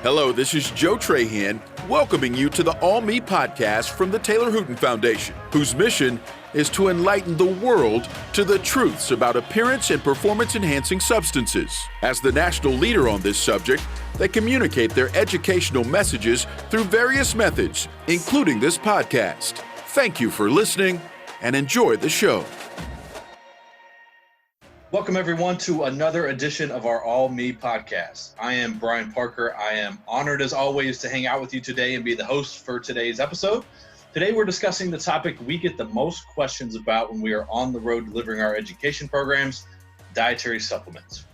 Hello, this is Joe Trahan, welcoming you to the All Me podcast from the Taylor Hooten Foundation, whose mission is to enlighten the world to the truths about appearance and performance-enhancing substances. As the national leader on this subject, they communicate their educational messages through various methods, including this podcast. Thank you for listening and enjoy the show. Welcome, everyone, to another edition of our All Me podcast. I am Brian Parker. I am honored, as always, to hang out with you today and be the host for today's episode. Today, we're discussing the topic we get the most questions about when we are on the road delivering our education programs, dietary supplements.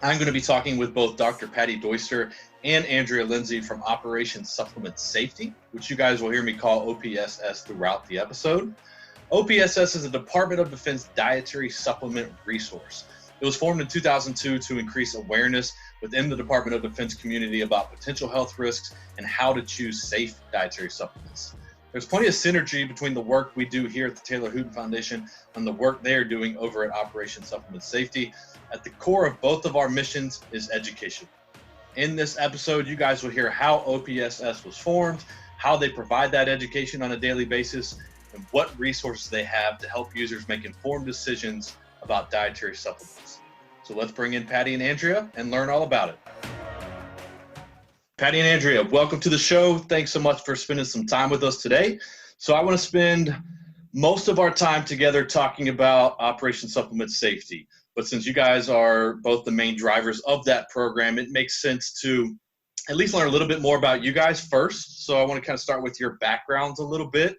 I'm going to be talking with both Dr. Patty Duester and Andrea Lindsey from Operation Supplement Safety, which you guys will hear me call OPSS throughout the episode. OPSS is a Department of Defense dietary supplement resource. It was formed in 2002 to increase awareness within the Department of Defense community about potential health risks and how to choose safe dietary supplements. There's plenty of synergy between the work we do here at the Taylor Hooten Foundation and the work they are doing over at Operation Supplement Safety. At the core of both of our missions is education. In this episode, you guys will hear how OPSS was formed, how they provide that education on a daily basis, and what resources they have to help users make informed decisions about dietary supplements. So let's bring in Patty and Andrea and learn all about it. Patty and Andrea, welcome to the show. Thanks so much for spending some time with us today. So I want to spend most of our time together talking about Operation Supplement Safety. But since you guys are both the main drivers of that program, it makes sense to at least learn a little bit more about you guys first. So I want to kind of start with your backgrounds a little bit.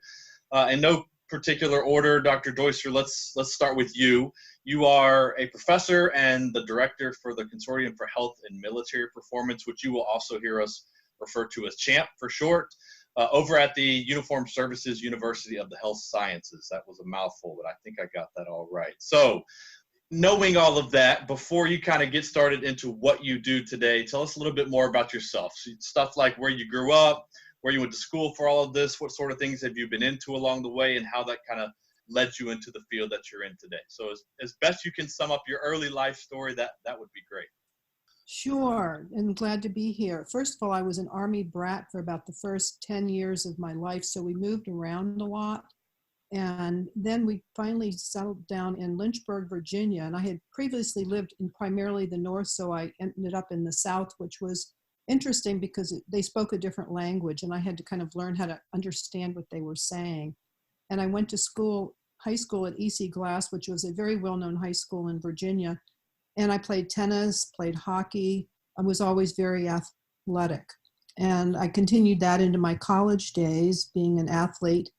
In no particular order, Dr. Duester, let's start with you. You are a professor and the director for the Consortium for Health and Military Performance, which you will also hear us refer to as CHAMP for short, over at the Uniformed Services University of the Health Sciences. That was a mouthful, but I think I got that all right. So knowing all of that, before you kind of get started into what you do today, tell us a little bit more about yourself. Stuff like where you grew up, where you went to school for all of this, what sort of things have you been into along the way, and how that kind of led you into the field that you're in today. So as best you can sum up your early life story, that would be great. Sure, and glad to be here. First of all, I was an Army brat for about the first 10 years of my life, so we moved around a lot. And then we finally settled down in Lynchburg, Virginia, and I had previously lived in primarily the north, so I ended up in the south, which was interesting because they spoke a different language and I had to kind of learn how to understand what they were saying. And I went to high school at E.C. Glass, which was a very well-known high school in Virginia. And I played tennis, played hockey. I was always very athletic. And I continued that into my college days, being an athlete.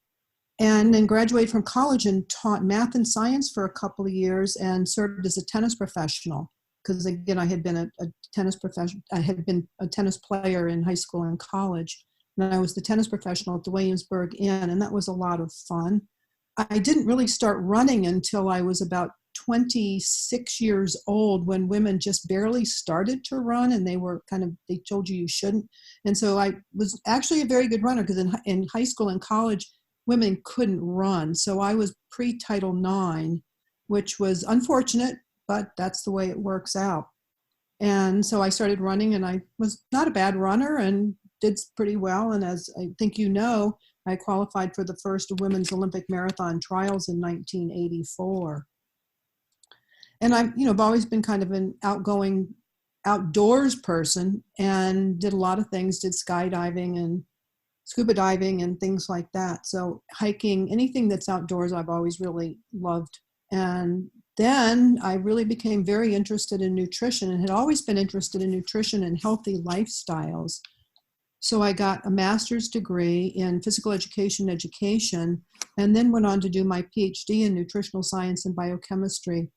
And then graduated from college and taught math and science for a couple of years and served as a tennis professional. Because again, I had been a tennis professional. I had been a tennis player in high school and college, and I was the tennis professional at the Williamsburg Inn, and that was a lot of fun. I didn't really start running until I was about 26 years old, when women just barely started to run, and they told you shouldn't. And so I was actually a very good runner because in high school and college, women couldn't run. So I was pre-Title IX, which was unfortunate, but that's the way it works out. And so I started running, and I was not a bad runner and did pretty well. And as I think you know, I qualified for the first women's Olympic marathon trials in 1984. And I've always been kind of an outgoing outdoors person and did a lot of things, did skydiving and scuba diving and things like that. So hiking, anything that's outdoors, I've always really loved. And then I really became very interested in nutrition and had always been interested in nutrition and healthy lifestyles. So I got a master's degree in physical education and then went on to do my PhD in nutritional science and biochemistry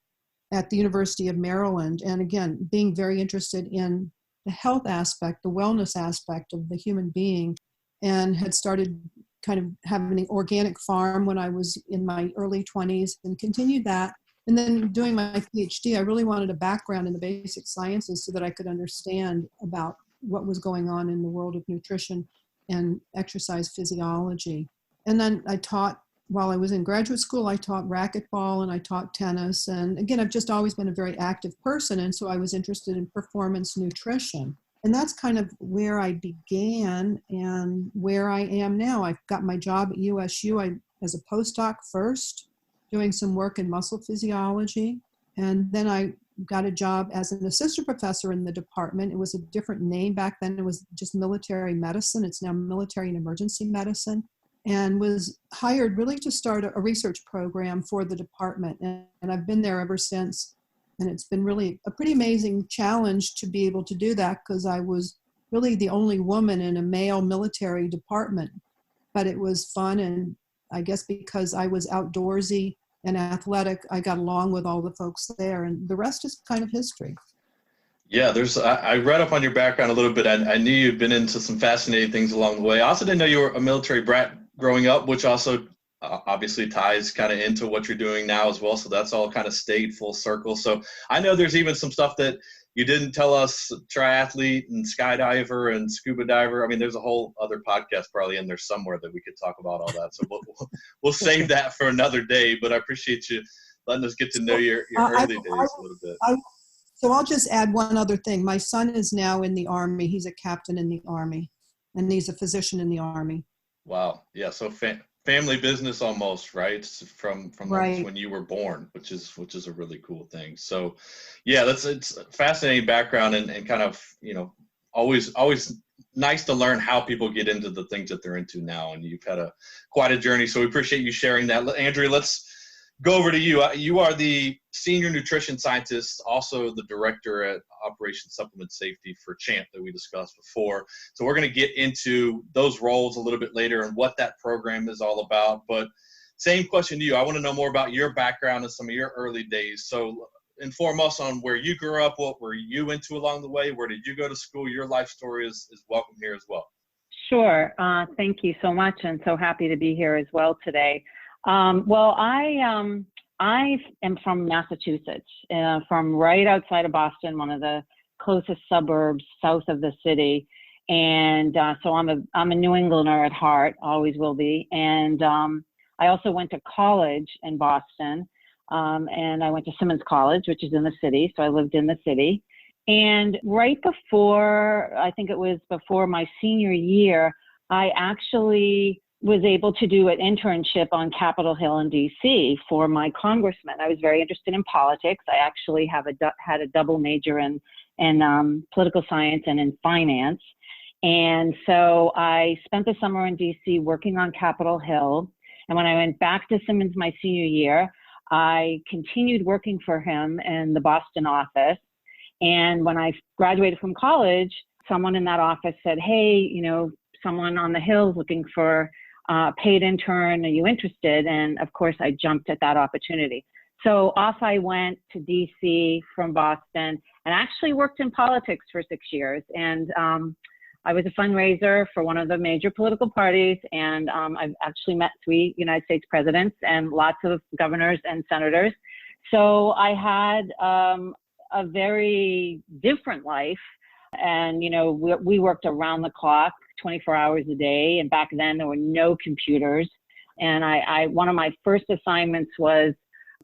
at the University of Maryland. And again, being very interested in the health aspect, the wellness aspect of the human being, and had started kind of having an organic farm when I was in my early 20s and continued that. And then doing my PhD, I really wanted a background in the basic sciences so that I could understand about what was going on in the world of nutrition and exercise physiology. And then I taught, while I was in graduate school, I taught racquetball and I taught tennis. And again, I've just always been a very active person. And so I was interested in performance nutrition. And that's kind of where I began and where I am now. I've got my job at USU as a postdoc first, doing some work in muscle physiology. And then I got a job as an assistant professor in the department. It was a different name back then. It was just military medicine. It's now military and emergency medicine. And was hired really to start a research program for the department. And I've been there ever since. And it's been really a pretty amazing challenge to be able to do that, because I was really the only woman in a male military department. But it was fun, and I guess because I was outdoorsy and athletic, I got along with all the folks there, and the rest is kind of history. Yeah, I read up on your background a little bit. I knew you'd been into some fascinating things along the way. I also didn't know you were a military brat growing up, which also obviously ties kind of into what you're doing now as well. So that's all kind of stayed full circle. So I know there's even some stuff that you didn't tell us, triathlete and skydiver and scuba diver. I mean, there's a whole other podcast probably in there somewhere that we could talk about all that. So we'll save that for another day, but I appreciate you letting us get to know your early days a little bit. So I'll just add one other thing. My son is now in the Army. He's a captain in the Army, and he's a physician in the Army. Wow. Yeah. So family business almost, right? From right. When you were born, which is a really cool thing. So yeah, it's a fascinating background, and kind of, always nice to learn how people get into the things that they're into now. And you've had quite a journey. So we appreciate you sharing that. Andrea, let's go over to you. You are the senior nutrition scientist, also the director at Operation Supplement Safety for CHAMP that we discussed before. So we're going to get into those roles a little bit later and what that program is all about. But same question to you. I want to know more about your background and some of your early days. So inform us on where you grew up, what were you into along the way, where did you go to school? Your life story is welcome here as well. Sure. Thank you so much, and so happy to be here as well today. Well, I am from Massachusetts, from right outside of Boston, one of the closest suburbs south of the city. And so I'm a New Englander at heart, always will be. And I also went to college in Boston, and I went to Simmons College, which is in the city. So I lived in the city. And right before, I think it was before my senior year, I actually was able to do an internship on Capitol Hill in DC for my congressman. I was very interested in politics. I actually had a double major in political science and in finance. And so I spent the summer in DC working on Capitol Hill. And when I went back to Simmons my senior year, I continued working for him in the Boston office. And when I graduated from college, someone in that office said, hey, someone on the Hill is looking for paid intern, are you interested? And of course I jumped at that opportunity. So off I went to DC from Boston, and actually worked in politics for 6 years. And I was a fundraiser for one of the major political parties. And I've actually met 3 United States presidents and lots of governors and senators. So I had a very different life. And, we worked around the clock, 24 hours a day. And back then there were no computers. And one of my first assignments was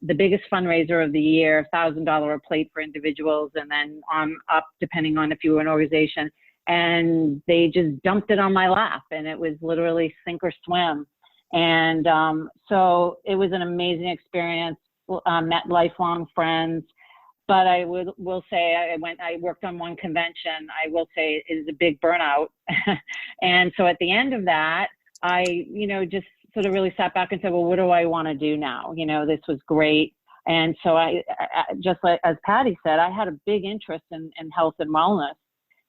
the biggest fundraiser of the year, $1,000 a plate for individuals, and then on up, depending on if you were an organization. And they just dumped it on my lap, and it was literally sink or swim. And so it was an amazing experience, met lifelong friends. But I will say I worked on one convention. I will say it is a big burnout. And so at the end of that, I, just sort of really sat back and said, well, what do I want to do now? This was great. And so I just like, as Patty said, I had a big interest in health and wellness.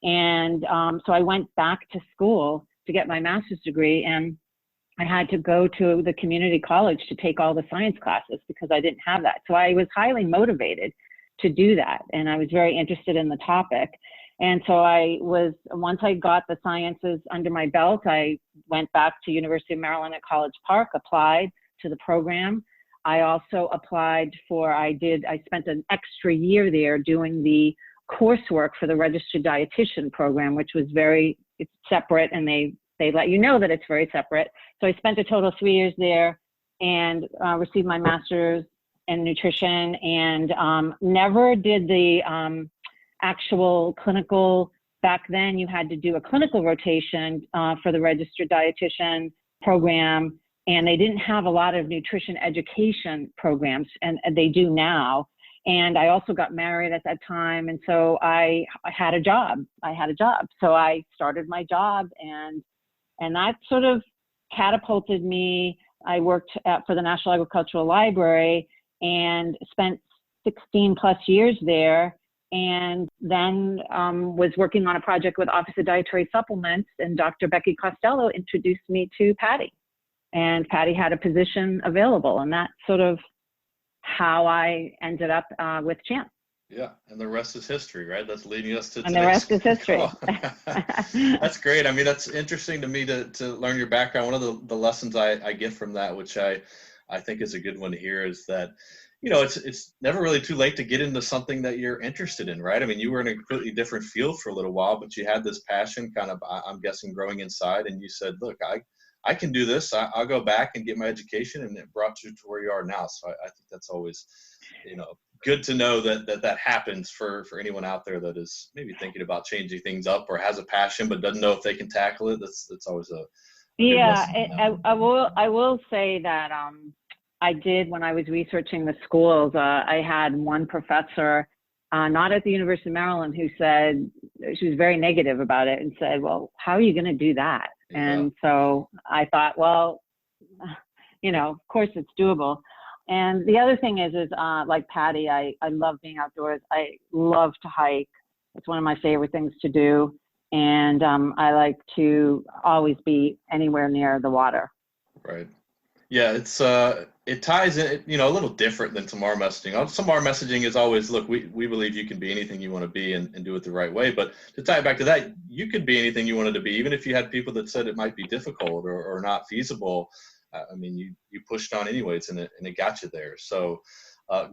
And so I went back to school to get my master's degree, and I had to go to the community college to take all the science classes because I didn't have that. So I was highly motivated to do that. And I was very interested in the topic. And so once I got the sciences under my belt, I went back to University of Maryland at College Park, applied to the program. I also applied I spent an extra year there doing the coursework for the registered dietitian program, which was it's separate, and they let you know that it's very separate. So I spent a total of 3 years there and received my master's in nutrition, and never did the actual clinical back then you had to do a clinical rotation for the registered dietitian program, and they didn't have a lot of nutrition education programs, and they do now. And I also got married at that time, and so I had a job. So I started my job, and that sort of catapulted me. I worked for the National Agricultural Library and spent 16 plus years there, and then was working on a project with Office of Dietary Supplements, and Dr. Becky Costello introduced me to Patty, and Patty had a position available, and that's sort of how I ended up with CHAMP. Yeah, and the rest is history, right? That's leading us to And the rest is history. That's great. I mean, that's interesting to me to learn your background. One of the lessons I get from that, which I think is a good one to hear, is that, you know, it's never really too late to get into something that you're interested in, right? I mean, you were in a completely different field for a little while, but you had this passion kind of, I'm guessing, growing inside, and you said, look, I can do this. I'll go back and get my education, and it brought you to where you are now. So I think that's always, you know, good to know that happens for anyone out there that is maybe thinking about changing things up or has a passion but doesn't know if they can tackle it. That's always a I will say that I did, when I was researching the schools, I had one professor, not at the University of Maryland, who said, she was very negative about it and said, well, how are you going to do that? Yeah. And so I thought, well, you know, of course it's doable. And the other thing is like Patty, I love being outdoors. I love to hike. It's one of my favorite things to do. And I like to always be anywhere near the water. Right. Yeah, it ties in, you know, a little different than some of our messaging. Some of our messaging is always, look, we believe you can be anything you want to be and do it the right way. But to tie it back to that, you could be anything you wanted to be, even if you had people that said it might be difficult or not feasible. I mean, you pushed on anyways, and it got you there. So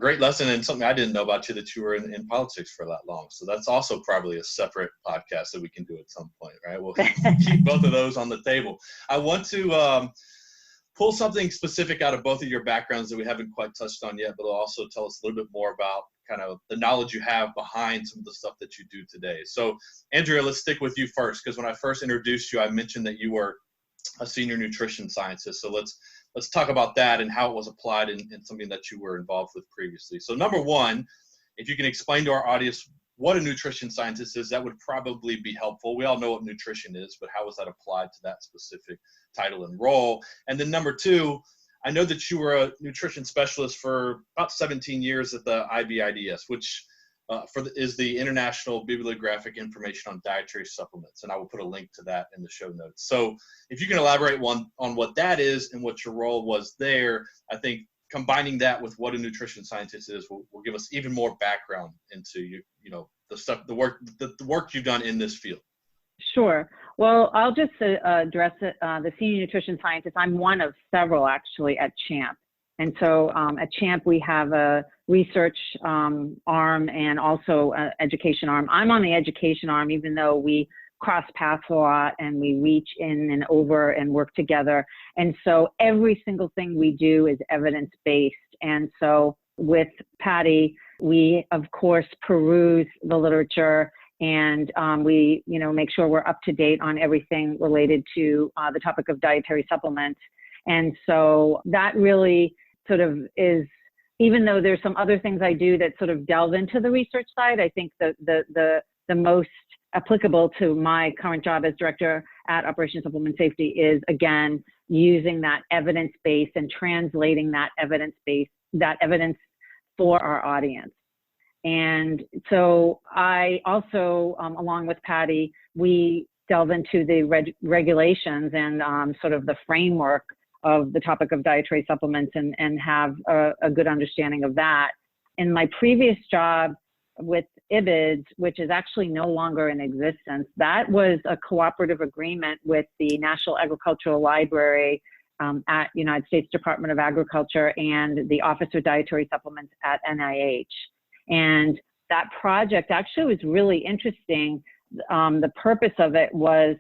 great lesson, and something I didn't know about you, that you were in politics for that long. So that's also probably a separate podcast that we can do at some point, right? We'll keep both of those on the table. I want to pull something specific out of both of your backgrounds that we haven't quite touched on yet, but also tell us a little bit more about kind of the knowledge you have behind some of the stuff that you do today. So Andrea, let's stick with you first, because when I first introduced you, I mentioned that you were a senior nutrition scientist. So let's talk about that and how it was applied in something that you were involved with previously. So number one, if you can explain to our audience what a nutrition scientist is, that would probably be helpful. We all know what nutrition is, but how was that applied to that specific title and role? And then number two, I know that you were a nutrition specialist for about 17 years at the IBIDS, which is the International Bibliographic Information on Dietary Supplements, and I will put a link to that in the show notes. So if you can elaborate on what that is and what your role was there, I think combining that with what a nutrition scientist is will give us even more background into the work you've done in this field. Sure. Well, I'll just address it. The senior nutrition scientist, I'm one of several actually at CHAMP. And so at CHAMP, we have a research arm and also an education arm. I'm on the education arm, even though we cross paths a lot and we reach in and over and work together. And so every single thing we do is evidence-based. And so with Patty, we, of course, peruse the literature, and we, make sure we're up to date on everything related to the topic of dietary supplements. And so that really sort of is, even though there's some other things I do that sort of delve into the research side, I think the most applicable to my current job as director at Operations Supplement Safety is, again, using that evidence base and translating that evidence for our audience. And so I also, along with Patty, we delve into the regulations and sort of the framework of the topic of dietary supplements and have a good understanding of that. In my previous job with IBIDS, which is actually no longer in existence, that was a cooperative agreement with the National Agricultural Library at United States Department of Agriculture and the Office of Dietary Supplements at NIH. And that project actually was really interesting. The purpose of it was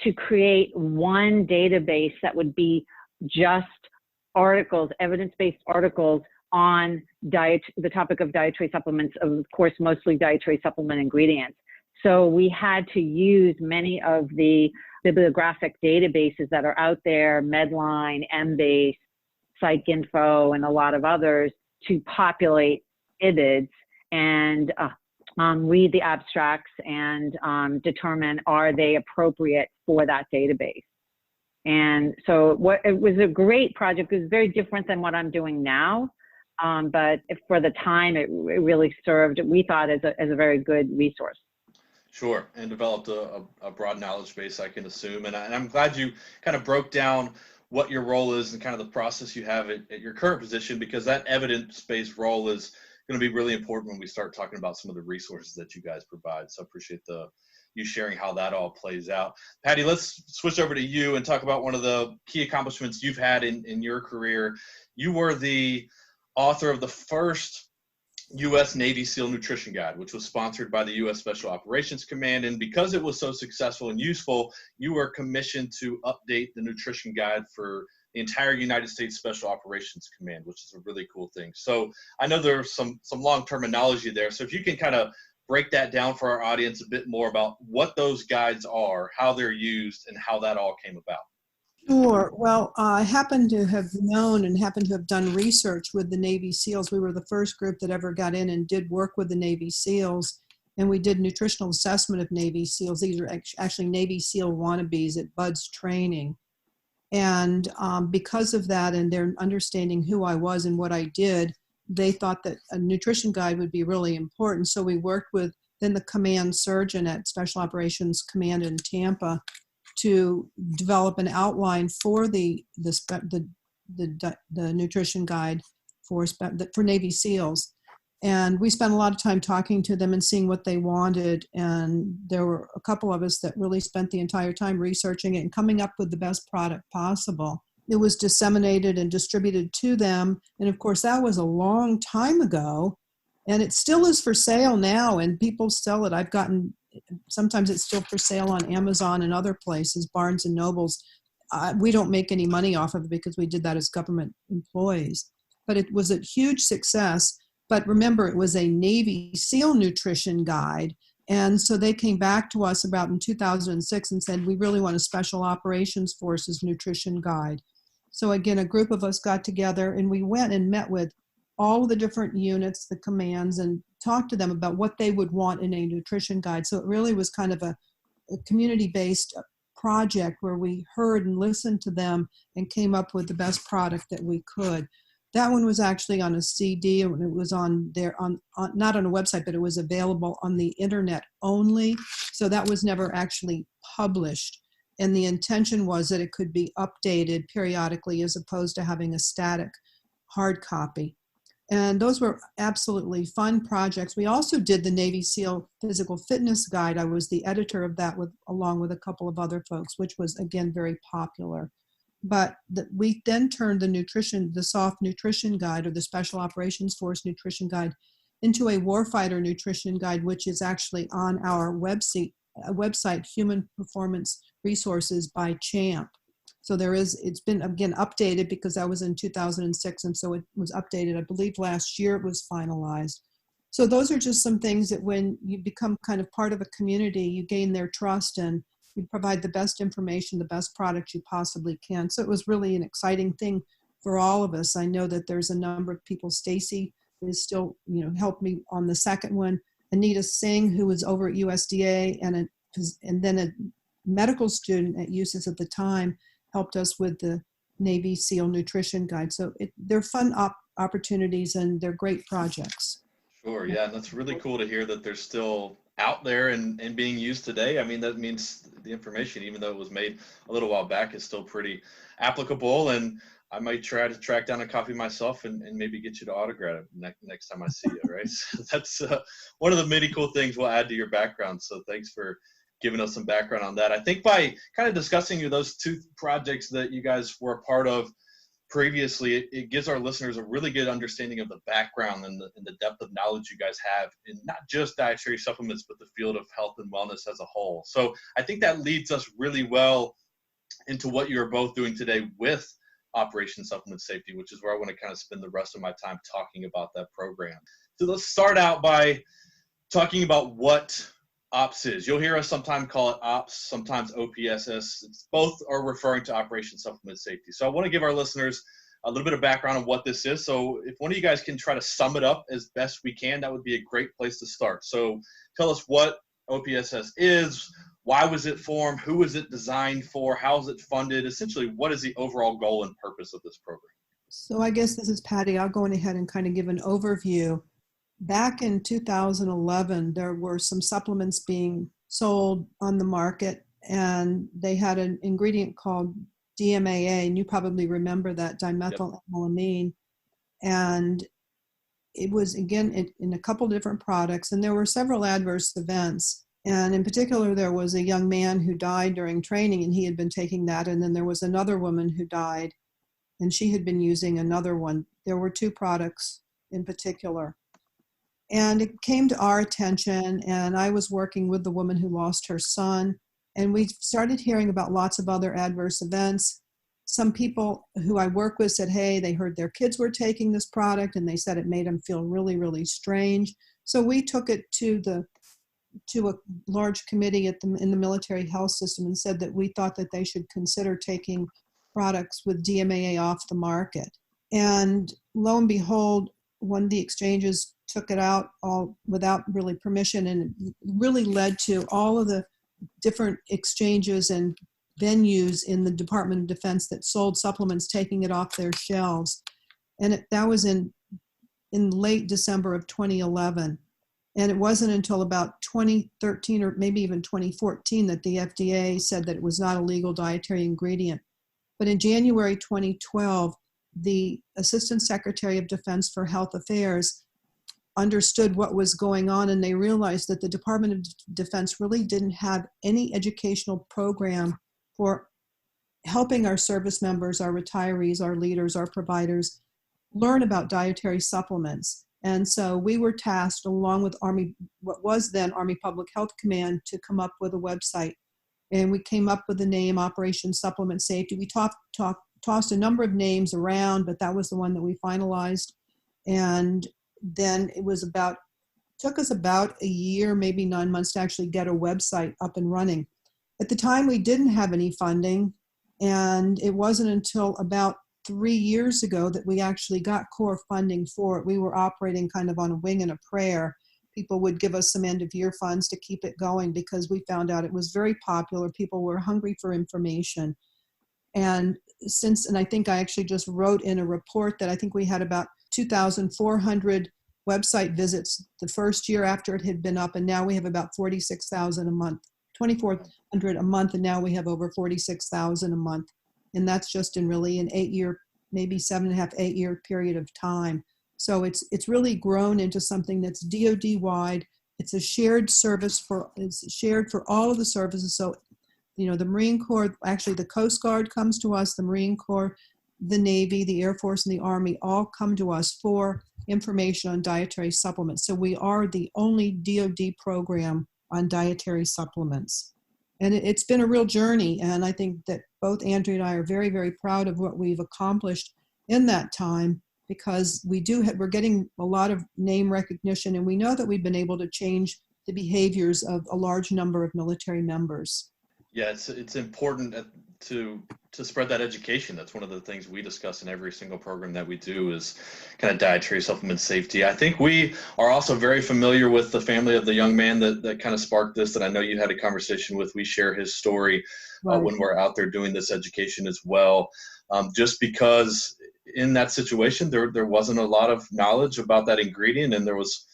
to create one database that would be just articles, evidence-based articles on the topic of dietary supplements, of course, mostly dietary supplement ingredients. So we had to use many of the bibliographic databases that are out there, Medline, Embase, PsycInfo, and a lot of others, to populate IBIDs and read the abstracts and determine, are they appropriate for that database. And so it was a great project. It was very different than what I'm doing now. But for the time, it really served, we thought, as a very good resource. Sure, and developed a broad knowledge base, I can assume. And I'm glad you kind of broke down what your role is and kind of the process you have at your current position, because that evidence-based role is going to be really important when we start talking about some of the resources that you guys provide. So I appreciate you sharing how that all plays out. Patty, let's switch over to you and talk about one of the key accomplishments you've had in your career. You were the author of the first U.S. Navy SEAL Nutrition Guide, which was sponsored by the U.S. Special Operations Command. And because it was so successful and useful, you were commissioned to update the nutrition guide for the entire United States Special Operations Command, which is a really cool thing. So I know there's some long-term analogy there. So if you can kind of break that down for our audience a bit more about what those guides are, how they're used, and how that all came about. Sure. Well, I happen to have known and happen to have done research with the Navy SEALs. We were the first group that ever got in and did work with the Navy SEALs. And we did nutritional assessment of Navy SEALs. These are actually Navy SEAL wannabes at Bud's training. And because of that and their understanding who I was and what I did, they thought that a nutrition guide would be really important. So we worked with then the command surgeon at Special Operations Command in Tampa to develop an outline for the nutrition guide for Navy SEALs. And we spent a lot of time talking to them and seeing what they wanted. And there were a couple of us that really spent the entire time researching it and coming up with the best product possible. It was disseminated and distributed to them. And of course, that was a long time ago. And it still is for sale now, and people sell it. Sometimes it's still for sale on Amazon and other places, Barnes and Nobles. We don't make any money off of it because we did that as government employees. But it was a huge success. But remember, it was a Navy SEAL nutrition guide. And so they came back to us about in 2006 and said, we really want a Special Operations Forces nutrition guide. So again, a group of us got together and we went and met with all of the different units, the commands, and talked to them about what they would want in a nutrition guide. So it really was kind of a community-based project where we heard and listened to them and came up with the best product that we could. That one was actually on a CD, and it was on there, not on a website, but it was available on the internet only. So that was never actually published. And the intention was that it could be updated periodically as opposed to having a static hard copy. And those were absolutely fun projects. We also did the Navy SEAL Physical Fitness Guide. I was the editor of that along with a couple of other folks, which was, again, very popular. But we then turned the soft nutrition guide, or the Special Operations Force nutrition guide, into a warfighter nutrition guide, which is actually on our website, Human Performance Resources by CHAMP. So it's been, again, updated because that was in 2006, and so it was updated. I believe last year it was finalized. So those are just some things that when you become kind of part of a community, you gain their trust and you provide the best information, the best product you possibly can. So it was really an exciting thing for all of us. I know that there's a number of people. Stacy is still, helped me on the second one. Anita Singh, who was over at USDA and then a medical student at USIS at the time, helped us with the Navy SEAL Nutrition Guide. So they're fun opportunities and they're great projects. Sure, yeah, and that's really cool to hear that they're still out there and being used today. I mean, that means the information, even though it was made a little while back, is still pretty applicable. And I might try to track down a copy myself and maybe get you to autograph it next time I see you, right? So that's one of the many cool things we'll add to your background. So thanks for giving us some background on that. I think by kind of discussing those two projects that you guys were a part of previously, it gives our listeners a really good understanding of the background and the depth of knowledge you guys have in not just dietary supplements, but the field of health and wellness as a whole. So I think that leads us really well into what you're both doing today with Operation Supplement Safety, which is where I want to kind of spend the rest of my time talking about that program. So let's start out by talking about what OPSIS. You'll hear us sometimes call it OPS, sometimes OPSS. Both are referring to Operation Supplement Safety. So I want to give our listeners a little bit of background on what this is. So if one of you guys can try to sum it up as best we can, that would be a great place to start. So tell us what OPSS is, why was it formed, who was it designed for, how is it funded, essentially what is the overall goal and purpose of this program? So I guess this is Patty. I'll go ahead and kind of give an overview. Back in 2011, there were some supplements being sold on the market, and they had an ingredient called DMAA, and you probably remember that, dimethylamine. And it was, again, in a couple different products, and there were several adverse events. And in particular, there was a young man who died during training, and he had been taking that, and then there was another woman who died, and she had been using another one. There were two products in particular. And it came to our attention, and I was working with the woman who lost her son, and we started hearing about lots of other adverse events. Some people who I work with said, hey, they heard their kids were taking this product, and they said it made them feel really, really strange. So we took it to a large committee in the military health system and said that we thought that they should consider taking products with DMAA off the market. And lo and behold, one of the exchanges took it out all without really permission, and it really led to all of the different exchanges and venues in the Department of Defense that sold supplements taking it off their shelves. And that was in late December of 2011. And it wasn't until about 2013 or maybe even 2014 that the FDA said that it was not a legal dietary ingredient. But in January 2012, the Assistant Secretary of Defense for Health Affairs understood what was going on, and they realized that the Department of Defense really didn't have any educational program for helping our service members, our retirees, our leaders, our providers learn about dietary supplements. And so we were tasked, along with what was then Army Public Health Command, to come up with a website. And we came up with the name Operation Supplement Safety. We tossed a number of names around, but that was the one that we finalized. And then took us about a year, maybe 9 months to actually get a website up and running. At the time, we didn't have any funding, and it wasn't until about 3 years ago that we actually got core funding for it. We were operating kind of on a wing and a prayer. People would give us some end-of-year funds to keep it going because we found out it was very popular. People were hungry for information. And I think I actually just wrote in a report that I think we had about 2,400 website visits the first year after it had been up, and now we have about 46,000 a month, 2,400 a month, and now we have over 46,000 a month. And that's just in really an 8-year, maybe 7.5, 8-year period of time. So it's really grown into something that's DoD-wide. It's a shared service it's shared for all of the services. So, the Marine Corps, actually the Coast Guard comes to us, the Marine Corps, the Navy, the Air Force, and the Army all come to us for information on dietary supplements. So we are the only DoD program on dietary supplements. And it's been a real journey, and I think that both Andrea and I are very, very proud of what we've accomplished in that time, because we're getting a lot of name recognition, and we know that we've been able to change the behaviors of a large number of military members. Yeah, it's important to spread that education. That's one of the things we discuss in every single program that we do is kind of dietary supplement safety. I think we are also very familiar with the family of the young man that kind of sparked this, that I know you had a conversation with. We share his story when we're out there doing this education as well. Just because in that situation, there wasn't a lot of knowledge about that ingredient, and there was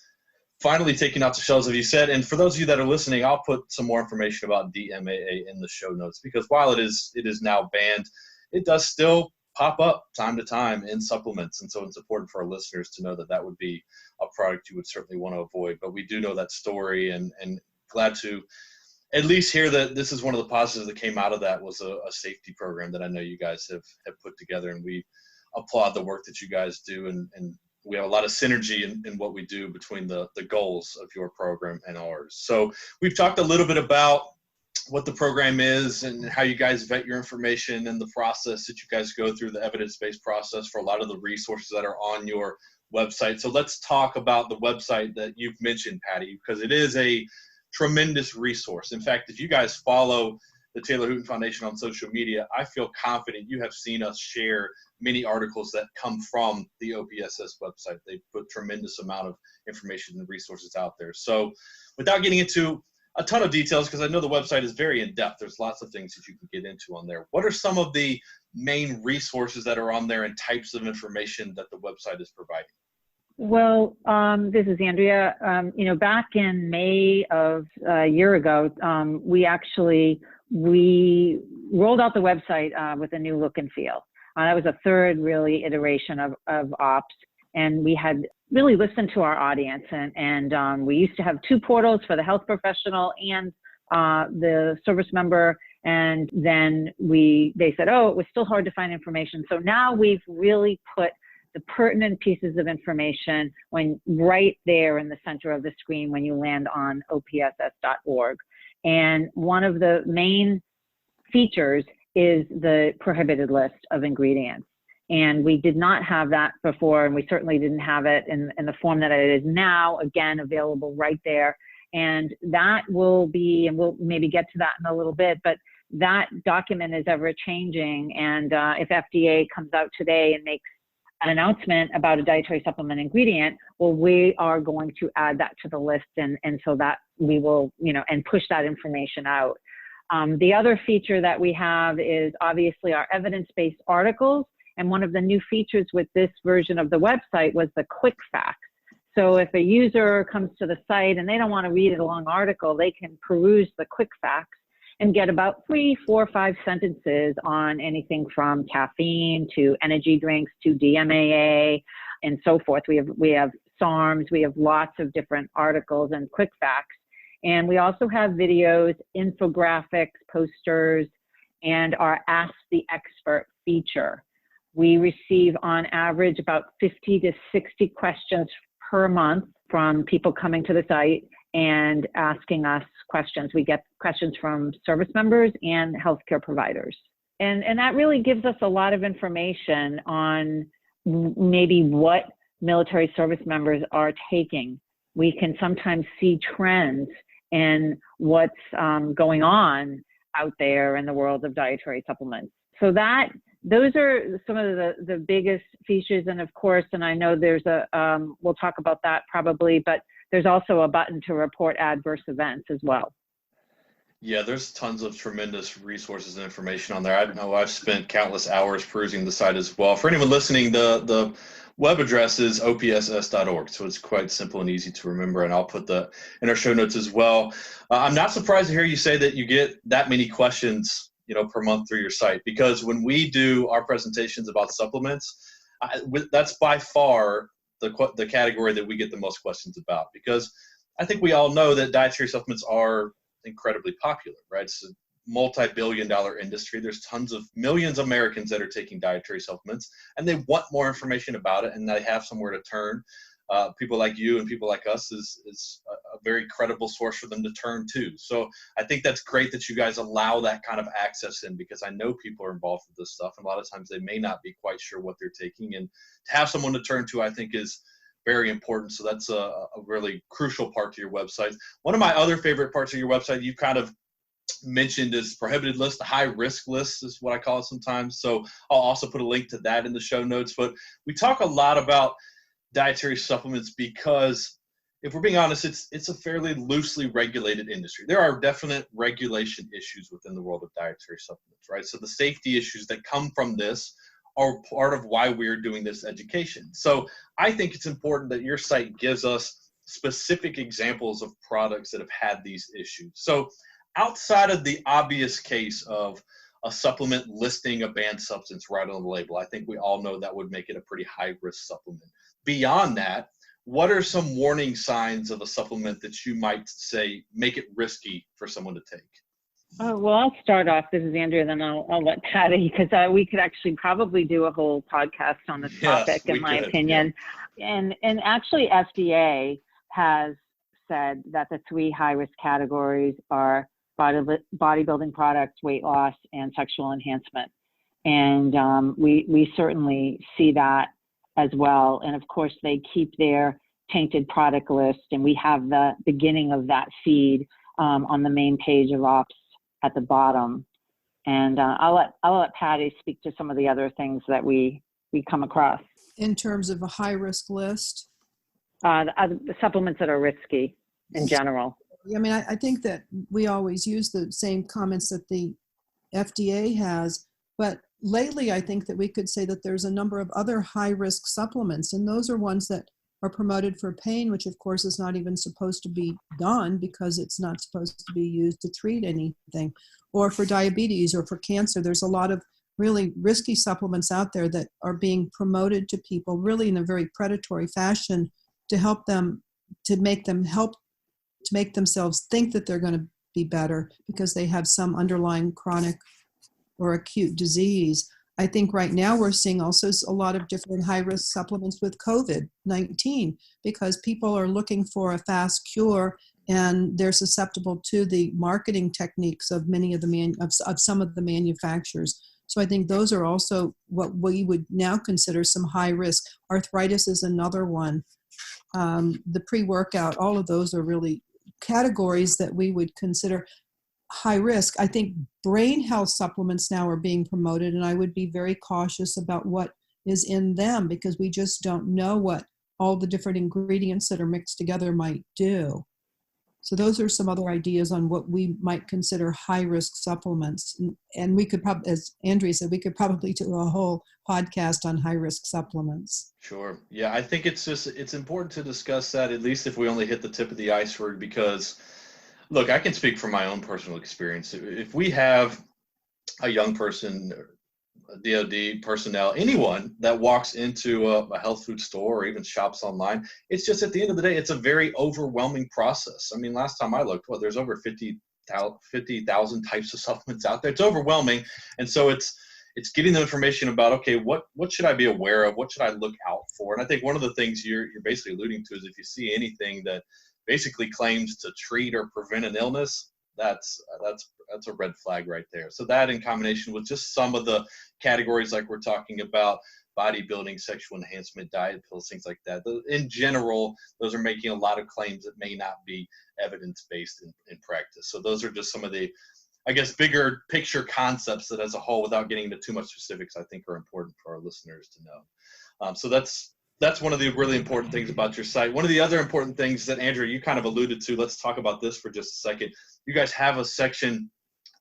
finally taken off the shelves, as you said. And for those of you that are listening, I'll put some more information about DMAA in the show notes, because while it is now banned, it does still pop up time to time in supplements. And so it's important for our listeners to know that would be a product you would certainly want to avoid. But we do know that story, and glad to at least hear that this is one of the positives that came out of that was a safety program that I know you guys have put together. And we applaud the work that you guys do, and we have a lot of synergy in what we do between the goals of your program and ours. So we've talked a little bit about what the program is and how you guys vet your information and the process that you guys go through, the evidence-based process for a lot of the resources that are on your website. So let's talk about the website that you've mentioned, Patty, because it is a tremendous resource. In fact, if you guys follow the Taylor Hooten Foundation on social media, I feel confident you have seen us share many articles that come from the OPSS website. They put tremendous amount of information and resources out there. So without getting into a ton of details, because I know the website is very in-depth, there's lots of things that you can get into on there. What are some of the main resources that are on there and types of information that the website is providing? Well, this is Andrea. Back in May of a year ago, we rolled out the website with a new look and feel. That was a third really iteration of ops, and we had really listened to our audience, and we used to have two portals for the health professional and the service member, and then they said, oh, it was still hard to find information. So now we've really put the pertinent pieces of information right there in the center of the screen when you land on opss.org. And one of the main features is the prohibited list of ingredients. And we did not have that before, and we certainly didn't have it in the form that it is now, again, available right there. And that will be, and we'll maybe get to that in a little bit, but that document is ever changing. And if FDA comes out today and makes an announcement about a dietary supplement ingredient, well, we are going to add that to the list, and so that we will, and push that information out. The other feature that we have is obviously our evidence-based articles, and one of the new features with this version of the website was the quick facts. So if a user comes to the site and they don't want to read a long article, they can peruse the quick facts and get about 3, 4, 5 sentences on anything from caffeine to energy drinks to DMAA and so forth. We have SARMs, we have lots of different articles and quick facts. And we also have videos, infographics, posters, and our Ask the Expert feature. We receive on average about 50 to 60 questions per month from people coming to the site and asking us questions. We get questions from service members and healthcare providers. And that really gives us a lot of information on maybe what military service members are taking. We can sometimes see trends in what's going on out there in the world of dietary supplements. So those are some of the biggest features. And of course, and I know there's we'll talk about that probably, but there's also a button to report adverse events as well. Yeah, there's tons of tremendous resources and information on there. I know I've spent countless hours perusing the site as well. For anyone listening, the web address is opss.org, so it's quite simple and easy to remember, and I'll put that in our show notes as well. I'm not surprised to hear you say that you get that many questions, per month through your site, because when we do our presentations about supplements, that's by far the category that we get the most questions about, because I think we all know that dietary supplements are incredibly popular, right? It's a multi-billion-dollar industry. There's tons of millions of Americans that are taking dietary supplements, and they want more information about it, and they have somewhere to turn. People like you and people like us is a very credible source for them to turn to. So I think that's great that you guys allow that kind of access in, because I know people are involved with this stuff, and a lot of times they may not be quite sure what they're taking, and to have someone to turn to, I think, is very important. So that's a really crucial part to your website. One of my other favorite parts of your website, you kind of mentioned, is prohibited list. The high risk list is what I call it sometimes. So I'll also put a link to that in the show notes. But we talk a lot about dietary supplements because, if we're being honest, it's a fairly loosely regulated industry. There are definite regulation issues within the world of dietary supplements, right? So the safety issues that come from this are part of why we're doing this education. So I think it's important that your site gives us specific examples of products that have had these issues. So outside of the obvious case of a supplement listing a banned substance right on the label, I think we all know that would make it a pretty high-risk supplement. Beyond that, what are some warning signs of a supplement that you might say make it risky for someone to take? Oh, well, I'll start off. This is Andrea, then I'll let Patty, because we could actually probably do a whole podcast on this topic, in my opinion. Yeah. And actually, FDA has said that the 3 high-risk categories are bodybuilding products, weight loss, and sexual enhancement. And we certainly see that as well. And of course, they keep their tainted product list, and we have the beginning of that feed on the main page of ops at the bottom. And I'll let Patty speak to some of the other things that we come across. In terms of a high-risk list? The supplements that are risky in general. I mean, I think that we always use the same comments that the FDA has, but lately I think that we could say that there's a number of other high-risk supplements, and those are ones that are promoted for pain, which of course is not even supposed to be done because it's not supposed to be used to treat anything, or for diabetes or for cancer. There's a lot of really risky supplements out there that are being promoted to people really in a very predatory fashion to help them, to make themselves think that they're going to be better because they have some underlying chronic or acute disease. I think right now we're seeing also a lot of different high-risk supplements with COVID-19 because people are looking for a fast cure and they're susceptible to the marketing techniques of many of some of the manufacturers. So I think those are also what we would now consider some high risk. Arthritis is another one. The pre-workout, all of those are really categories that we would consider high risk. I think brain health supplements now are being promoted, and I would be very cautious about what is in them because we just don't know what all the different ingredients that are mixed together might do. So those are some other ideas on what we might consider high-risk supplements. And we could probably, as Andrea said, we could probably do a whole podcast on high-risk supplements. Sure. Yeah, I think it's important to discuss that, at least if we only hit the tip of the iceberg, because, look, I can speak from my own personal experience. If we have a young person, a DoD personnel, anyone that walks into a health food store or even shops online, it's just at the end of the day, it's a very overwhelming process. I mean, last time I looked, there's over 50,000 types of supplements out there. It's overwhelming. And so it's getting the information about, okay, what should I be aware of? What should I look out for? And I think one of the things you're basically alluding to is if you see anything that basically claims to treat or prevent an illness, that's a red flag right there. So that in combination with just some of the categories like we're talking about, bodybuilding, sexual enhancement, diet pills, things like that. In general, those are making a lot of claims that may not be evidence-based in practice. So those are just some of the, I guess, bigger picture concepts that as a whole, without getting into too much specifics, I think are important for our listeners to know. So that's one of the really important things about your site. One of the other important things that, Andrea, you kind of alluded to, let's talk about this for just a second. You guys have a section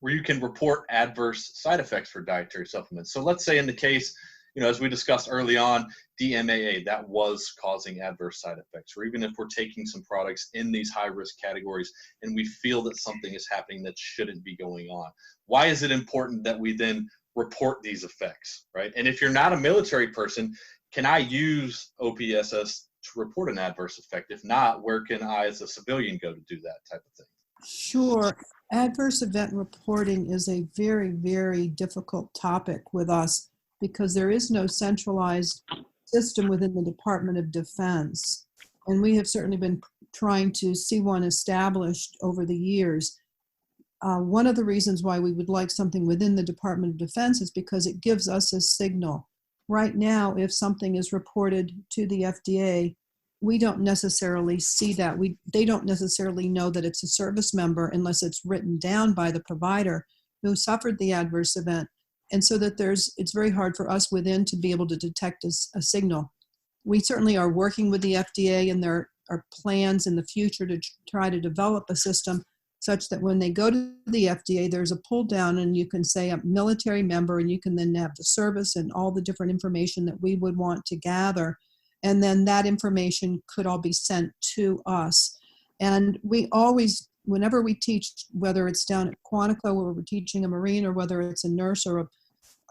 where you can report adverse side effects for dietary supplements. So let's say in the case, as we discussed early on, DMAA, that was causing adverse side effects, or even if we're taking some products in these high-risk categories and we feel that something is happening that shouldn't be going on. Why is it important that we then report these effects, right? And if you're not a military person, can I use OPSS to report an adverse effect? If not, where can I as a civilian go to do that type of thing? Sure. Adverse event reporting is a very, very difficult topic with us because there is no centralized system within the Department of Defense. And we have certainly been trying to see one established over the years. One of the reasons why we would like something within the Department of Defense is because it gives us a signal. Right now, if something is reported to the FDA, we don't necessarily see that. They don't necessarily know that it's a service member unless it's written down by the provider who suffered the adverse event. And so that it's very hard for us within to be able to detect a signal. We certainly are working with the FDA, and there are plans in the future to try to develop a system such that when they go to the FDA, there's a pull down and you can say a military member, and you can then have the service and all the different information that we would want to gather. And then that information could all be sent to us. And we always, whenever we teach, whether it's down at Quantico where we're teaching a Marine, or whether it's a nurse or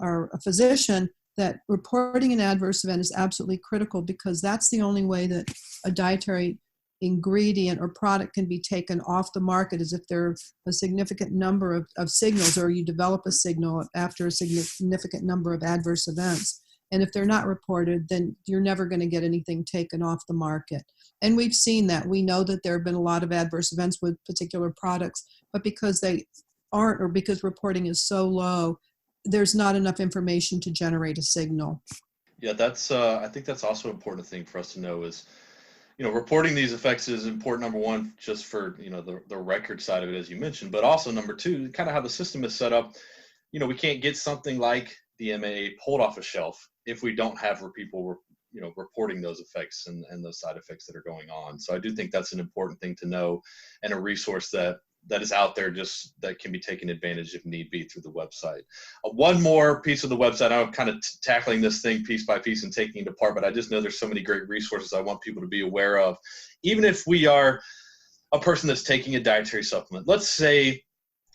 a physician, that reporting an adverse event is absolutely critical because that's the only way that a dietary ingredient or product can be taken off the market, is if there are a significant number of signals, or you develop a signal after a significant number of adverse events. And if they're not reported, then you're never going to get anything taken off the market. And we've seen that. We know that there have been a lot of adverse events with particular products, but because they aren't, or because reporting is so low, there's not enough information to generate a signal. Yeah, I think that's also an important thing for us to know is, reporting these effects is important, number one, just for, the record side of it, as you mentioned, but also number two, kind of how the system is set up. We can't get something like the MAA pulled off a shelf if we don't have where people were, reporting those effects and those side effects that are going on. So I do think that's an important thing to know, and a resource that is out there just that can be taken advantage if need be through the website. One more piece of the website, I'm kind of tackling this thing piece by piece and taking it apart, but I just know there's so many great resources I want people to be aware of. Even if we are a person that's taking a dietary supplement, let's say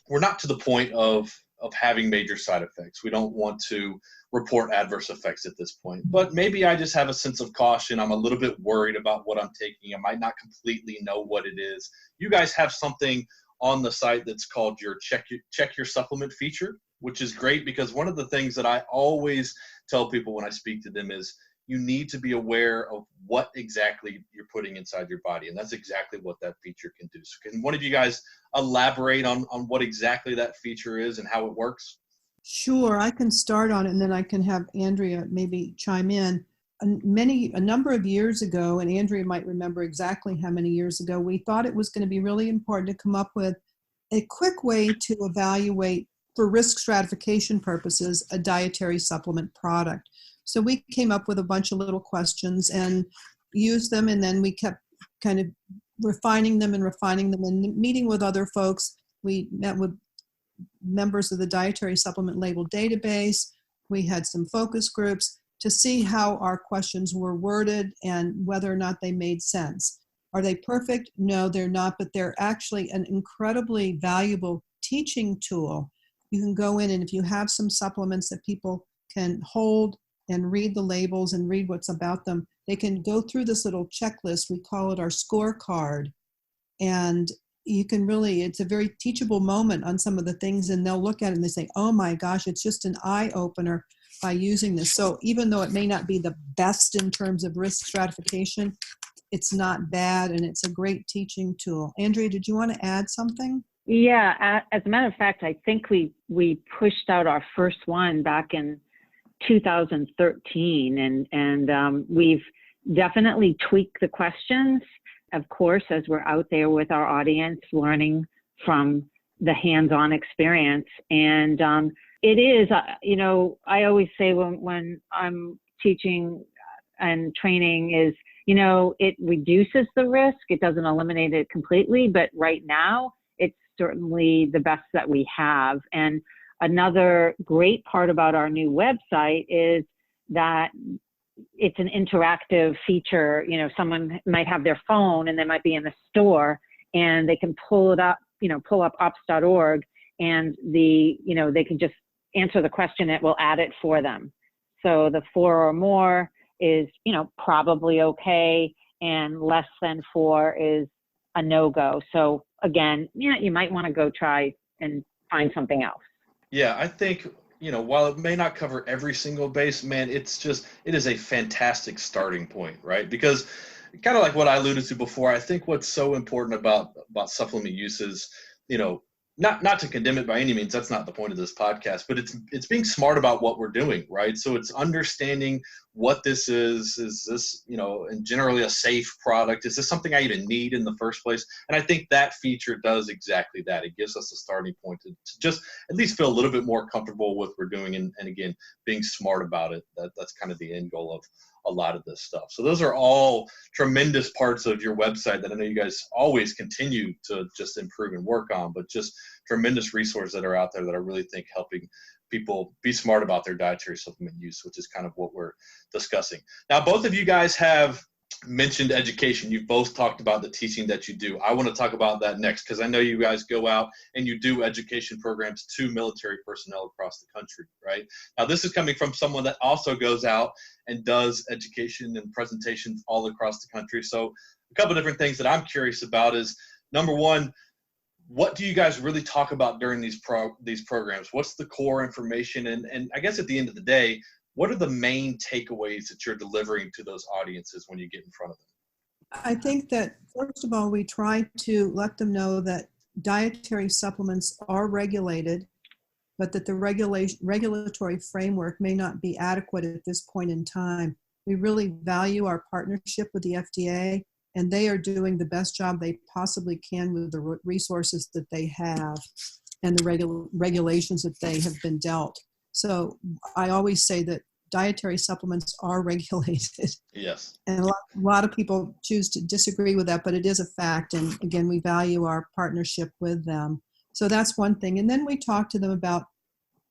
we're not to the point of having major side effects. We don't want to report adverse effects at this point, but maybe I just have a sense of caution. I'm a little bit worried about what I'm taking. I might not completely know what it is. You guys have something on the site that's called your check your supplement feature, which is great, because one of the things that I always tell people when I speak to them is you need to be aware of what exactly you're putting inside your body. And that's exactly what that feature can do. So can one of you guys elaborate on what exactly that feature is and how it works? Sure, I can start on it, and then I can have Andrea maybe chime in. A number of years ago, and Andrea might remember exactly how many years ago, we thought it was going to be really important to come up with a quick way to evaluate, for risk stratification purposes, a dietary supplement product. So we came up with a bunch of little questions and used them, and then we kept kind of refining them and meeting with other folks. We met with members of the Dietary Supplement Label Database. We had some focus groups to see how our questions were worded and whether or not they made sense. Are they perfect? No, they're not, but they're actually an incredibly valuable teaching tool. You can go in, and if you have some supplements that people can hold and read the labels and read what's about them, they can go through this little checklist. We call it our scorecard. And you can really, it's a very teachable moment on some of the things, and they'll look at it and they say, oh my gosh, it's just an eye opener by using this. So even though it may not be the best in terms of risk stratification, it's not bad, and it's a great teaching tool. Andrea, did you want to add something? Yeah, as a matter of fact, I think we pushed out our first one back in 2013, and we've definitely tweaked the questions, of course, as we're out there with our audience, learning from the hands-on experience. And it is, I always say when I'm teaching and training is, it reduces the risk. It doesn't eliminate it completely, but right now it's certainly the best that we have. And another great part about our new website is that it's an interactive feature. Someone might have their phone and they might be in the store, and they can pull it up, pull up ops.org, and they can just answer the question. It will add it for them. So the 4 or more is, probably okay, and less than 4 is a no-go. So again, you might want to go try and find something else. Yeah, I think, while it may not cover every single base, man, it is a fantastic starting point, right? Because kind of like what I alluded to before, I think what's so important about supplement use is, not to condemn it by any means, that's not the point of this podcast, but it's being smart about what we're doing, right? So it's understanding what this is this, and generally a safe product? Is this something I even need in the first place? And I think that feature does exactly that. It gives us a starting point to just at least feel a little bit more comfortable with what we're doing, and again, being smart about it. That's kind of the end goal of a lot of this stuff. So those are all tremendous parts of your website that I know you guys always continue to just improve and work on, but just tremendous resources that are out there that I really think helping people be smart about their dietary supplement use, which is kind of what we're discussing. Now, both of you guys have mentioned education. You've both talked about the teaching that you do. I want to talk about that next, because I know you guys go out and you do education programs to military personnel across the country, right? Now, this is coming from someone that also goes out and does education and presentations all across the country. So a couple of different things that I'm curious about is, number one, what do you guys really talk about during these programs? What's the core information? And I guess at the end of the day, what are the main takeaways that you're delivering to those audiences when you get in front of them? I think that, first of all, we try to let them know that dietary supplements are regulated, but that the regulatory framework may not be adequate at this point in time. We really value our partnership with the FDA. and they are doing the best job they possibly can with the resources that they have and the regulations that they have been dealt. So I always say that dietary supplements are regulated. Yes. And a lot of people choose to disagree with that, but it is a fact. And again, we value our partnership with them. So that's one thing. And then we talk to them about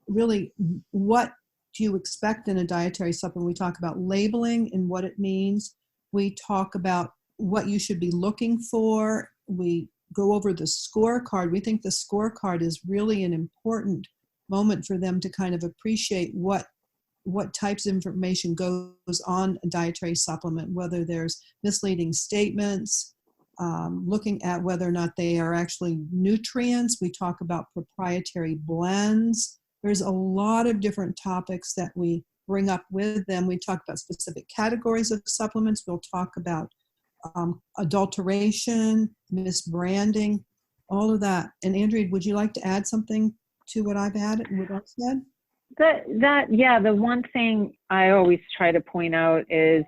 really what do you expect in a dietary supplement. We talk about labeling and what it means. We talk about what you should be looking for. We go over the scorecard. We think the scorecard is really an important moment for them to kind of appreciate what types of information goes on a dietary supplement, whether there's misleading statements, looking at whether or not they are actually nutrients. We talk about proprietary blends. There's a lot of different topics that we bring up with them. We talk about specific categories of supplements. We'll talk about adulteration, misbranding, all of that. And Andrea, would you like to add something to what I've added and what I've said? The one thing I always try to point out is,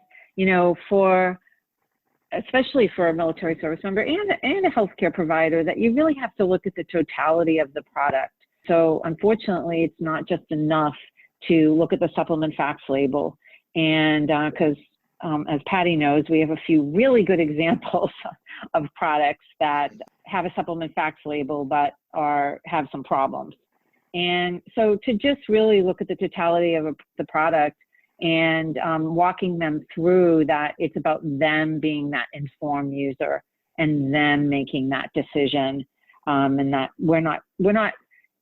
especially for a military service member and a healthcare provider, that you really have to look at the totality of the product. So unfortunately, it's not just enough to look at the supplement facts label. And because as Patty knows, we have a few really good examples of products that have a supplement facts label but have some problems. And so to just really look at the totality of the product and walking them through that, it's about them being that informed user and them making that decision, and that we're not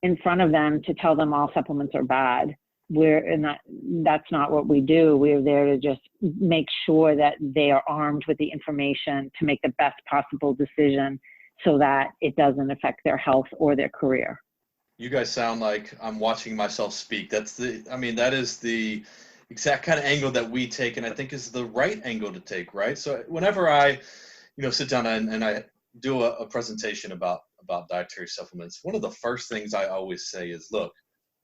in front of them to tell them all supplements are bad. That's not what we do. We're there to just make sure that they are armed with the information to make the best possible decision so that it doesn't affect their health or their career. You guys sound like I'm watching myself speak. That is the exact kind of angle that we take, and I think is the right angle to take, right? So whenever I, sit down and I do a presentation about dietary supplements, one of the first things I always say is, look,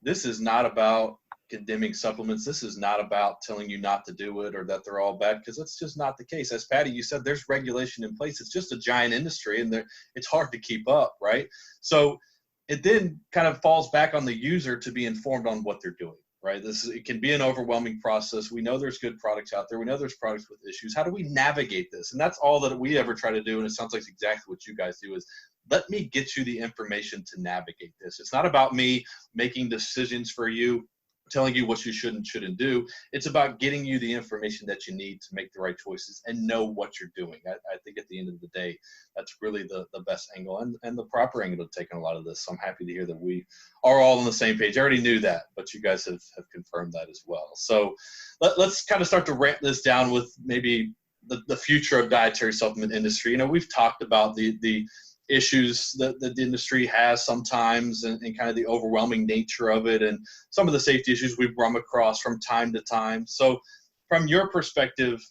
this is not about condemning supplements. This is not about telling you not to do it or that they're all bad, because that's just not the case. As Patty, you said, there's regulation in place. It's just a giant industry, and it's hard to keep up, right? So it then kind of falls back on the user to be informed on what they're doing, right? It can be an overwhelming process. We know there's good products out there. We know there's products with issues. How do we navigate this? And that's all that we ever try to do. And it sounds like exactly what you guys do is, let me get you the information to navigate this. It's not about me making decisions for you, telling you what you should and shouldn't do. It's about getting you the information that you need to make the right choices and know what you're doing. I think at the end of the day, that's really the best angle and the proper angle to take on a lot of this. So I'm happy to hear that we are all on the same page. I already knew that, but you guys have confirmed that as well. So let's kind of start to ramp this down with maybe the future of dietary supplement industry. We've talked about the issues that the industry has sometimes and kind of the overwhelming nature of it and some of the safety issues we've run across from time to time. So from your perspective,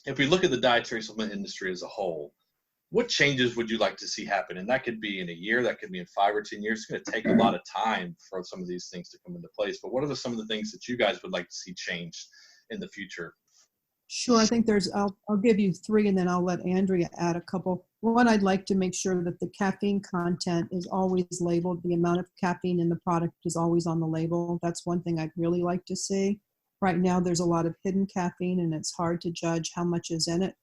if we look at the dietary supplement industry as a whole, what changes would you like to see happen? And that could be in a year, that could be in 5 or 10 years. It's going to take a lot of time for some of these things to come into place. But what are some of the things that you guys would like to see changed in the future? Sure. I think I'll give you 3 and then I'll let Andrea add a couple. One, I'd like to make sure that the caffeine content is always labeled. The amount of caffeine in the product is always on the label. That's one thing I'd really like to see. Right now, there's a lot of hidden caffeine and it's hard to judge how much is in it.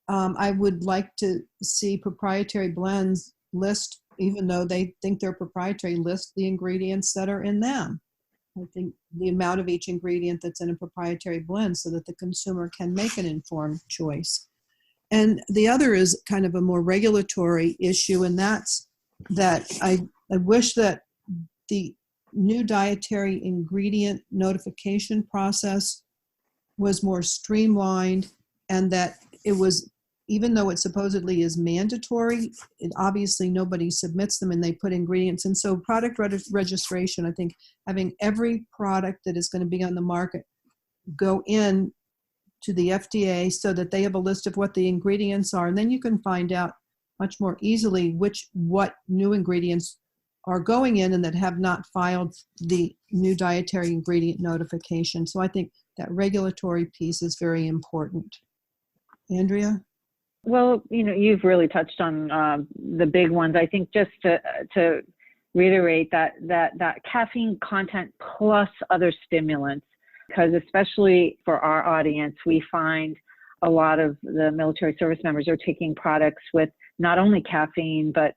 I would like to see proprietary blends list, even though they think they're proprietary, list the ingredients that are in them. I think the amount of each ingredient that's in a proprietary blend so that the consumer can make an informed choice. And the other is kind of a more regulatory issue, and that's that I wish that the new dietary ingredient notification process was more streamlined, and that it was, even though it supposedly is mandatory, obviously nobody submits them and they put ingredients in. So product registration, I think having every product that is going to be on the market go in to the FDA so that they have a list of what the ingredients are. And then you can find out much more easily what new ingredients are going in and that have not filed the new dietary ingredient notification. So I think that regulatory piece is very important. Andrea? Well, you've really touched on the big ones. I think just to reiterate that caffeine content plus other stimulants, because especially for our audience, we find a lot of the military service members are taking products with not only caffeine, but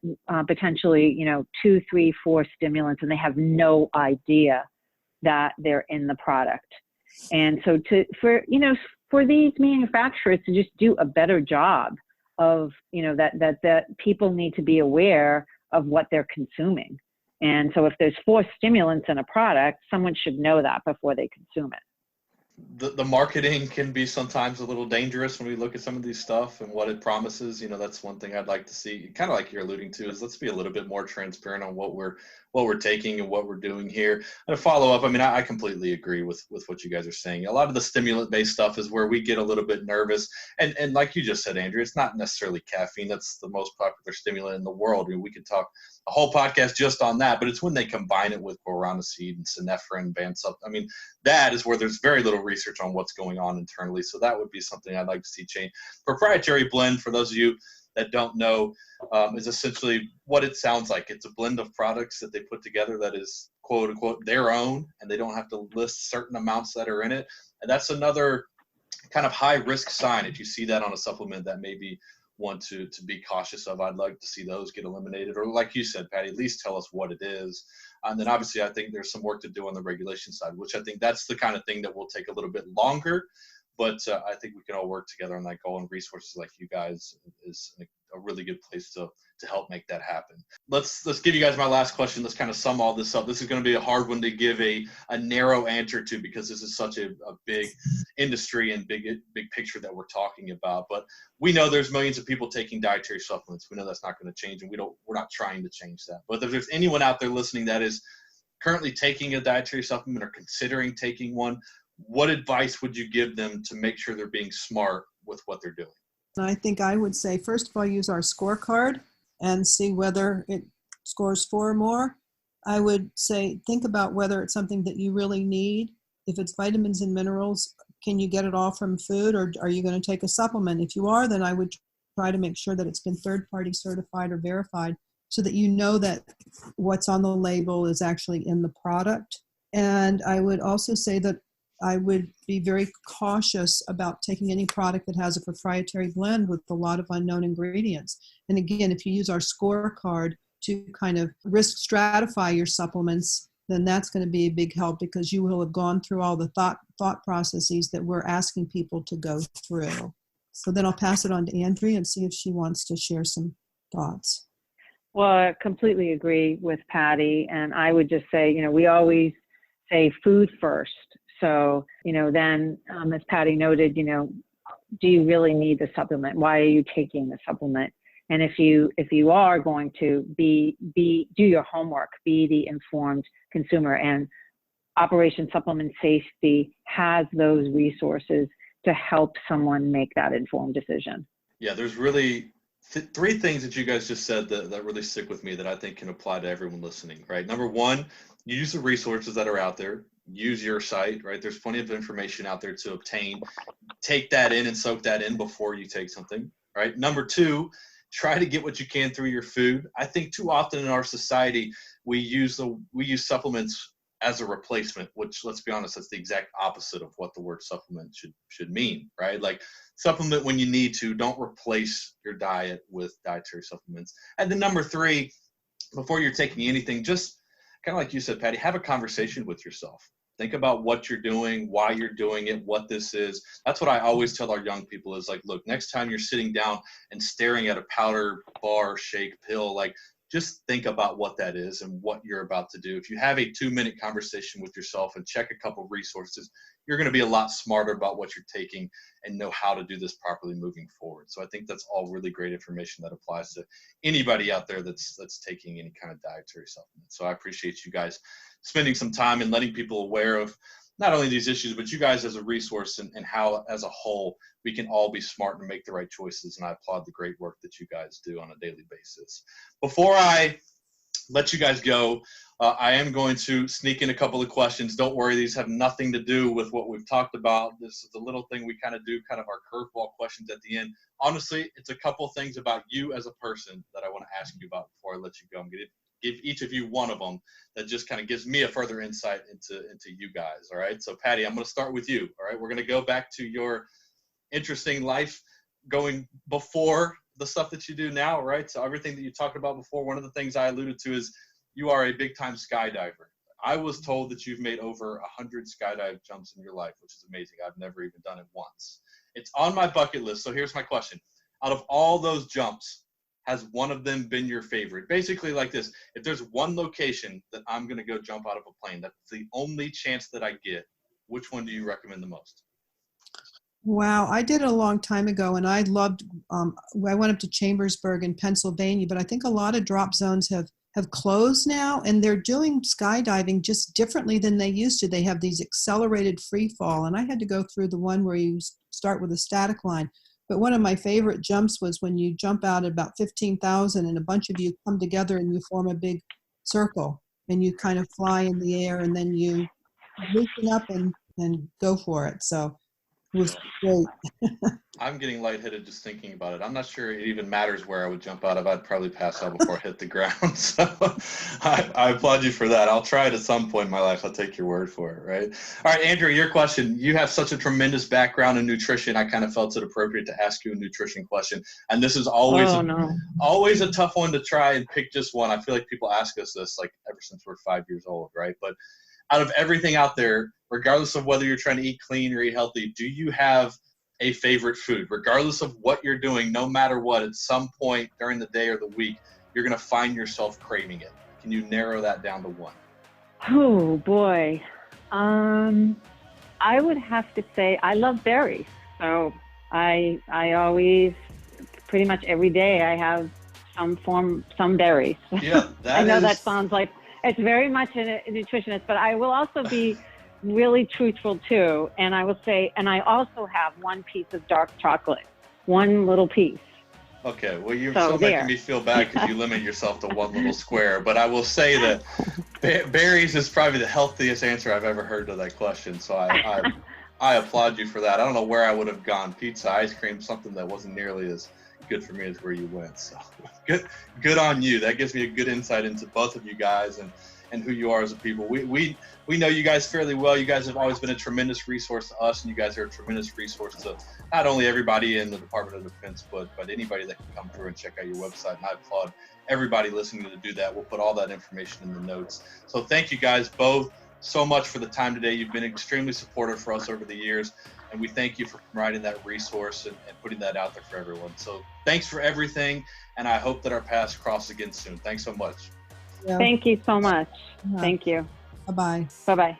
potentially, 2, 3, 4 stimulants, and they have no idea that they're in the product. And so for these manufacturers to just do a better job of, that people need to be aware of what they're consuming. And so if there's 4 stimulants in a product, someone should know that before they consume it. The marketing can be sometimes a little dangerous when we look at some of these stuff and what it promises. That's one thing I'd like to see, kind of like you're alluding to, is let's be a little bit more transparent on what we're taking and what we're doing here. And to follow up, I completely agree with what you guys are saying. A lot of the stimulant-based stuff is where we get a little bit nervous. And like you just said, Andrea, it's not necessarily caffeine. That's the most popular stimulant in the world. We could talk a whole podcast just on that, but it's when they combine it with guarana seed and synephrine, Bansub. That is where there's very little research on what's going on internally. So that would be something I'd like to see change. Proprietary blend, for those of you that don't know, is essentially what it sounds like. It's a blend of products that they put together that is quote unquote their own, and they don't have to list certain amounts that are in it. And that's another kind of high risk sign. If you see that on a supplement that maybe want to be cautious of, I'd like to see those get eliminated, or like you said, Patty, at least tell us what it is. And then obviously I think there's some work to do on the regulation side, which I think that's the kind of thing that will take a little bit longer, but I think we can all work together on that goal, and resources like you guys is a really good place to help make that happen. Let's give you guys my last question. Let's kind of sum all this up. This is going to be a hard one to give a narrow answer to, because this is such a big industry and big picture that we're talking about. But we know there's millions of people taking dietary supplements. We know that's not going to change, and we're not trying to change that. But if there's anyone out there listening that is currently taking a dietary supplement or considering taking one, what advice would you give them to make sure they're being smart with what they're doing? I think I would say, first of all, use our scorecard and see whether it scores 4 or more. I would say, think about whether it's something that you really need. If it's vitamins and minerals, can you get it all from food, or are you going to take a supplement? If you are, then I would try to make sure that it's been third-party certified or verified, so that you know that what's on the label is actually in the product. And I would also say that I would be very cautious about taking any product that has a proprietary blend with a lot of unknown ingredients. And again, if you use our scorecard to kind of risk stratify your supplements, then that's going to be a big help, because you will have gone through all the thought processes that we're asking people to go through. So then I'll pass it on to Andrea and see if she wants to share some thoughts. Well, I completely agree with Patty. And I would just say, we always say food first. So, then as Patty noted, do you really need the supplement? Why are you taking the supplement? And if you are going to do your homework, be the informed consumer, and Operation Supplement Safety has those resources to help someone make that informed decision. Yeah, there's really 3 things that you guys just said that really stick with me that I think can apply to everyone listening, right? Number 1, you use the resources that are out there. Use your site, right? There's plenty of information out there to obtain. Take that in and soak that in before you take something, right? Number 2, try to get what you can through your food. I think too often in our society, we use supplements as a replacement, which, let's be honest, that's the exact opposite of what the word supplement should mean, right? Like, supplement when you need to. Don't replace your diet with dietary supplements. And then number 3, before you're taking anything, just kind of like you said, Patty, have a conversation with yourself. Think about what you're doing, why you're doing it, what this is. That's what I always tell our young people is, like, look, next time you're sitting down and staring at a powder, bar, shake, pill, like, just think about what that is and what you're about to do. If you have a 2-minute conversation with yourself and check a couple of resources, you're going to be a lot smarter about what you're taking and know how to do this properly moving forward. So I think that's all really great information that applies to anybody out there that's taking any kind of dietary supplement. So I appreciate you guys spending some time and letting people aware of not only these issues, but you guys as a resource, and how as a whole we can all be smart and make the right choices. And I applaud the great work that you guys do on a daily basis. Before I let you guys go, I am going to sneak in a couple of questions. Don't worry, these have nothing to do with what we've talked about. This is the little thing we kind of do, kind of our curveball questions at the end. Honestly, it's a couple of things about you as a person that I want to ask you about before I let you go. I'm going to give each of you one of them that just kind of gives me a further insight into you guys. All right. So Patty, I'm going to start with you. All right. We're going to go back to your interesting life going before the stuff that you do now. Right. So everything that you talked about before, one of the things I alluded to is you are a big time skydiver. I was told that you've made over 100 skydive jumps in your life, which is amazing. I've never even done it once. It's on my bucket list. So here's my question. Out of all those jumps, has one of them been your favorite? Basically like this, if there's one location that I'm going to go jump out of a plane, that's the only chance that I get, which one do you recommend the most? Wow, I did it a long time ago, and I loved, I went up to Chambersburg in Pennsylvania, but I think a lot of drop zones have closed now, and they're doing skydiving just differently than they used to. They have these accelerated free fall, and I had to go through the one where you start with a static line. But one of my favorite jumps was when you jump out at about 15,000 and a bunch of you come together and you form a big circle, and you kind of fly in the air, and then you loosen up and go for it. So it was great. I'm getting lightheaded just thinking about it. I'm not sure it even matters where I would jump out of. I'd probably pass out before I hit the ground. So I applaud you for that. I'll try it at some point in my life. I'll take your word for it, right? All right, Andrea, your question. You have such a tremendous background in nutrition. I kind of felt it appropriate to ask you a nutrition question. And this is always, always a tough one to try and pick just one. I feel like people ask us this like ever since we're 5 years old, right? But out of everything out there, regardless of whether you're trying to eat clean or eat healthy, do you have a favorite food? Regardless of what you're doing, no matter what, at some point during the day or the week, you're going to find yourself craving it. Can you narrow that down to one? Oh, boy. I would have to say I love berries. So I always, pretty much every day, I have some berries. Yeah, I know that sounds like it's very much a nutritionist, but I will also be really truthful too. And I will say, and I also have one piece of dark chocolate, one little piece. Okay, well, you're still making me feel bad because you limit yourself to one little square. But I will say that berries is probably the healthiest answer I've ever heard to that question. So I applaud you for that. I don't know where I would have gone. Pizza, ice cream, something that wasn't nearly as good for me as where you went. So good on you. That gives me a good insight into both of you guys and who you are as a people. We know you guys fairly well. You guys have always been a tremendous resource to us, and you guys are a tremendous resource to not only everybody in the Department of Defense, but anybody that can come through and check out your website. And I applaud everybody listening to do that. We'll put all that information in the notes. So thank you guys both so much for the time today. You've been extremely supportive for us over the years, and we thank you for providing that resource and putting that out there for everyone. So thanks for everything, and I hope that our paths cross again soon. Thanks so much. Yeah. Thank you so much. Thank you. Bye-bye. Bye-bye.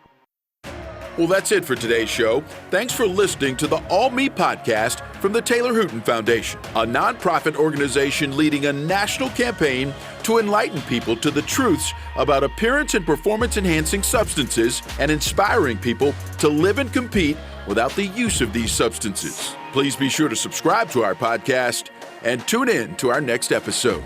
Well, that's it for today's show. Thanks for listening to the All Me podcast from the Taylor Hooten Foundation, a nonprofit organization leading a national campaign to enlighten people to the truths about appearance and performance-enhancing substances and inspiring people to live and compete without the use of these substances. Please be sure to subscribe to our podcast and tune in to our next episode.